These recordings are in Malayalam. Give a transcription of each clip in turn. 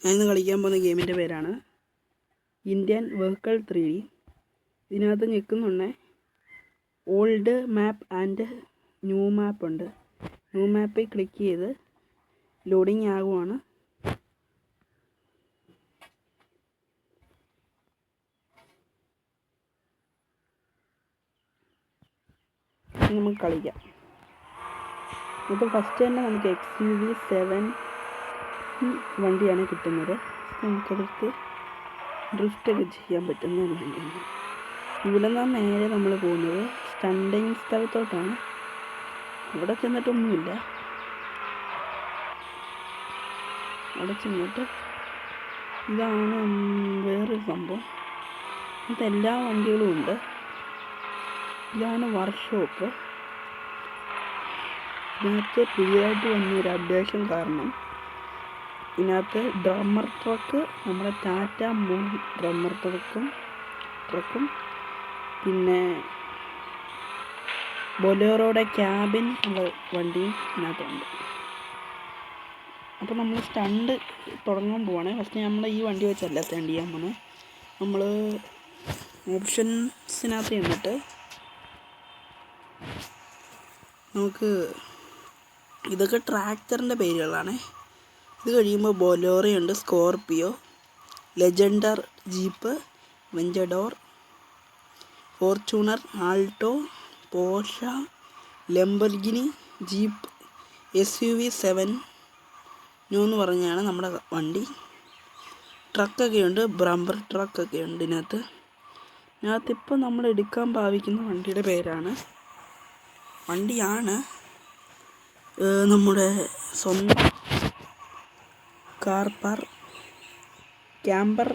ഞാനിന്ന് കളിക്കാൻ പോകുന്ന ഗെയിമിൻ്റെ പേരാണ് ഇന്ത്യൻ വെഹിക്കിൾ 3D. ഇതിനകത്ത് ഞെക്കുന്നുണ്ടേ ഓൾഡ് മാപ്പ് ആൻഡ് ന്യൂ മാപ്പ് ഉണ്ട്. ന്യൂ മാപ്പിൽ ക്ലിക്ക് ചെയ്ത് ലോഡിങ് ആകുവാണ്. നമുക്ക് കളിക്കാം. ഇപ്പോൾ ഫസ്റ്റ് തന്നെ നമുക്ക് XUV7 വണ്ടിയാണ് കിട്ടുന്നത്. നമുക്കടുത്ത് ഡ്രിഫ്റ്റൊക്കെ ചെയ്യാൻ പറ്റുന്ന വണ്ടിയാണ്. ഇവിടെ നിന്നാണ് നേരെ നമ്മൾ പോകുന്നത് സ്റ്റണ്ടിങ് സ്ഥലത്തോട്ടാണ്. അവിടെ ചെന്നിട്ടൊന്നുമില്ല. അവിടെ ചെന്നിട്ട് ഇതാണ് വേറൊരു സംഭവം. ഇങ്ങനത്തെ എല്ലാ വണ്ടികളും ഉണ്ട്. ഇതാണ് വർക്ക്ഷോപ്പ്. ഇതിനകത്ത് പുതിയതായിട്ട് വന്നൊരു അപ്ഡേഷൻ കാരണം ഇതിനകത്ത് ഡ്രമ്മർ ട്രക്ക്, നമ്മുടെ ടാറ്റ മൂൺ ഡ്രമ്മർ ട്രക്കും പിന്നെ ബൊലേറോയുടെ ക്യാബിൻ ഉള്ള വണ്ടിയും ഇതിനകത്തുണ്ട്. അപ്പോൾ നമ്മൾ സ്റ്റണ്ട് തുടങ്ങാൻ പോവാണ്. ഫസ്റ്റ് നമ്മൾ ഈ വണ്ടി വെച്ചല്ല സ്റ്റണ്ട് ചെയ്യാൻ പോകുന്നത്. നമ്മൾ ഓപ്ഷൻസിനകത്ത് ചെന്നിട്ട് നമുക്ക് ഇതൊക്കെ ട്രാക്ടറിൻ്റെ പേരുകളാണ്. ഇത് കഴിയുമ്പോൾ ബൊലേറോയുണ്ട്, സ്കോർപിയോ, ലെജൻഡർ ജീപ്പ്, വെഞ്ചഡോർ, Fortuner, Alto, Porsche, Lamborghini, jeep, XUV7 എന്ന് പറഞ്ഞാണ് നമ്മുടെ വണ്ടി. ട്രക്കൊക്കെ ഉണ്ട്, ബ്രംബർ ട്രക്കൊക്കെ ഉണ്ട് ഇതിനകത്തിപ്പോൾ നമ്മൾ എടുക്കാൻ ഭാവിക്കുന്ന വണ്ടിയുടെ വണ്ടിയാണ് നമ്മുടെ സ്വന്തം ക്യാമ്പർ,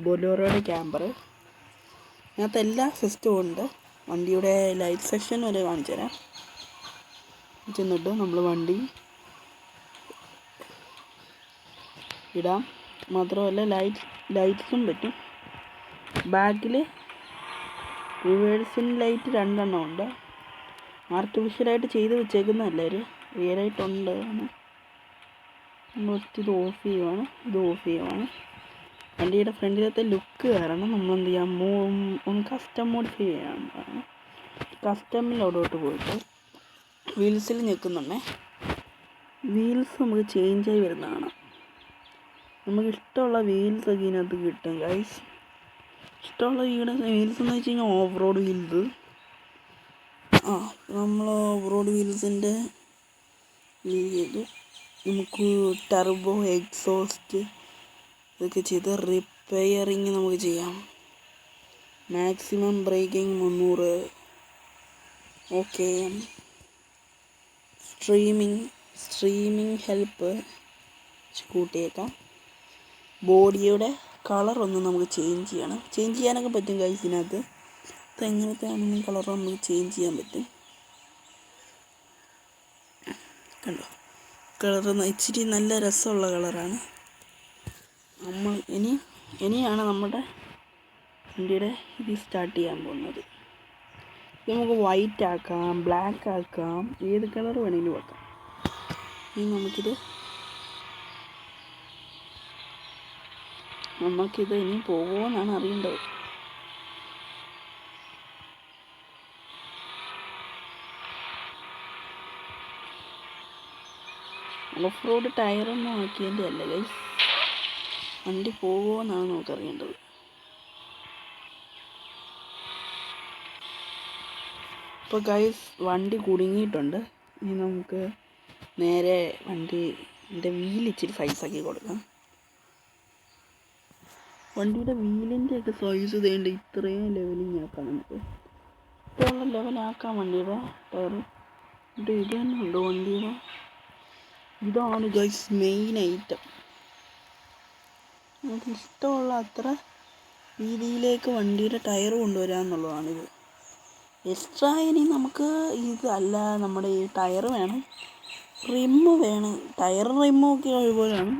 ബൊലേറോയുടെ ക്യാമ്പർ. ഇതിനകത്ത് എല്ലാ സിസ്റ്റവും ഉണ്ട്. വണ്ടിയുടെ ലൈറ്റ് സെക്ഷൻ വരെ കാണിച്ചു തരാം. ചെന്നിട്ട് നമ്മൾ വണ്ടി ഇടാം. മാത്രമല്ല ലൈറ്റ്സും പറ്റും. ബാക്കിൽ റിവേഴ്സിൻ ലൈറ്റ് 2 എണ്ണം ഉണ്ട്. ആർട്ടിഫിഷ്യലായിട്ട് ചെയ്ത് വെച്ചേക്കുന്നതല്ല, റിയലായിട്ടുണ്ട്. നമ്മൾ ഇത് ഓഫ് ചെയ്യുവാണ്. വണ്ടിയുടെ ഫ്രണ്ടിലത്തെ ലുക്ക് കാരണം നമ്മൾ എന്ത് ചെയ്യാം, ഒന്ന് കസ്റ്റം മോഡിഫൈ ചെയ്യാൻ. കസ്റ്റമിലോട്ട് പോയിട്ട് വീൽസിൽ ഞെക്കുന്നുണ്ടേ. വീൽസ് നമുക്ക് ചേഞ്ചായി വരുന്നതാണ്. നമുക്ക് ഇഷ്ടമുള്ള വീൽസ് ഒക്കെ ഇതിനകത്ത് കിട്ടും ഗൈസ്. ഇഷ്ടമുള്ള വീൽസ് എന്ന് വെച്ച് കഴിഞ്ഞാൽ ഓഫ് റോഡ് വീൽസ്. നമ്മൾ ഓഫ് റോഡ് വീൽസിൻ്റെ ചെയ്തു. നമുക്ക് ടർബോ, എക്സോസ്റ്റ് ഇതൊക്കെ ചെയ്ത് റിപ്പയറിങ് നമുക്ക് ചെയ്യാം. Maximum braking 300. Okay. Streaming help കൂട്ടിയേക്കാം. ബോഡിയുടെ കളറൊന്ന് നമുക്ക് ചേഞ്ച് ചെയ്യാനൊക്കെ പറ്റും ഗൈസ്. ഇതിനകത്ത് എങ്ങനത്തെ ആണെങ്കിലും കളർ നമുക്ക് ചേഞ്ച് ചെയ്യാൻ പറ്റും. കണ്ടോ, കളർ ഇച്ചിരി നല്ല രസമുള്ള കളറാണ്. നമ്മൾ ഇനിയാണ് നമ്മുടെ വണ്ടിയുടെ ഇത് സ്റ്റാർട്ട് ചെയ്യാൻ പോകുന്നത്. ഇത് നമുക്ക് വൈറ്റ് ആക്കാം, ബ്ലാക്ക് ആക്കാം, ഏത് കളർ വേണമെങ്കിലും ആക്കാം. ഇനി നമുക്കിത് ഇനി പോകുമെന്നാണ് അറിയേണ്ടത്. ഓഫ് റോഡ് ടയറൊന്നും ആക്കിയതിൻ്റെ അല്ല ഗൈസ്, വണ്ടി പോകുമെന്നാണ് നമുക്കറിയേണ്ടത്. ഇപ്പോൾ ഗൈസ് വണ്ടി കുടുങ്ങിയിട്ടുണ്ട്. ഇനി നമുക്ക് നേരെ വണ്ടിൻ്റെ വീൽ ഇച്ചിരി സൈസാക്കി കൊടുക്കാം. വണ്ടിയുടെ വീലിൻ്റെയൊക്കെ സൈസ് വേണ്ട ഇത്രയും ലെവലിങ് ആക്കാം. നമുക്ക് ഇത്രയുള്ള ലെവലാക്കാം വണ്ടിയുടെ ടയർ. ഇത് തന്നെ ഉണ്ട് വണ്ടിയുടെ. ഇതാണ് ഗൈസ് മെയിൻ ഐറ്റം. നമുക്ക് ഇഷ്ടമുള്ള അത്ര രീതിയിലേക്ക് വണ്ടിയുടെ ടയർ കൊണ്ടുവരാമെന്നുള്ളതാണിത്. എക്സ്ട്രാ ഇനി നമുക്ക് ഇതല്ല, നമ്മുടെ ഈ ടയർ വേണം, റിമ്മ് വേണം. ടയർ റിമ്മൊക്കെ അതുപോലെയാണ്.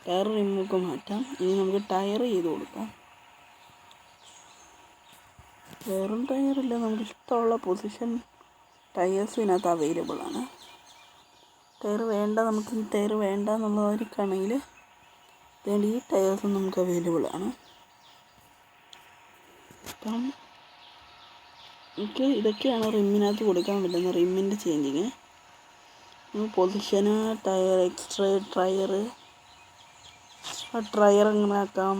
ടയർ റിമ്മൊക്കെ മാറ്റാം. ഇനി നമുക്ക് ടയർ ചെയ്ത് കൊടുക്കാം. വേറും ടയറില്ല, നമുക്ക് ഇഷ്ടമുള്ള പൊസിഷൻ ടയേഴ്സ് ഇതിനകത്ത് അവൈലബിൾ ആണ്. ടയർ വേണ്ട, നമുക്ക് ഈ ടയർ വേണ്ട എന്നുള്ളവർക്കാണെങ്കിൽ വേണ്ടി ഈ ടയേഴ്സും നമുക്ക് അവൈലബിൾ ആണ്. അപ്പം നമുക്ക് ഇതൊക്കെയാണ് റിമ്മിനകത്ത് കൊടുക്കാൻ പറ്റുന്ന റിമ്മിൻ്റെ ചേഞ്ചിങ്. പൊസിഷന്, ടയർ എക്സ്ട്രാ ടയർ എങ്ങനെ ആക്കാം,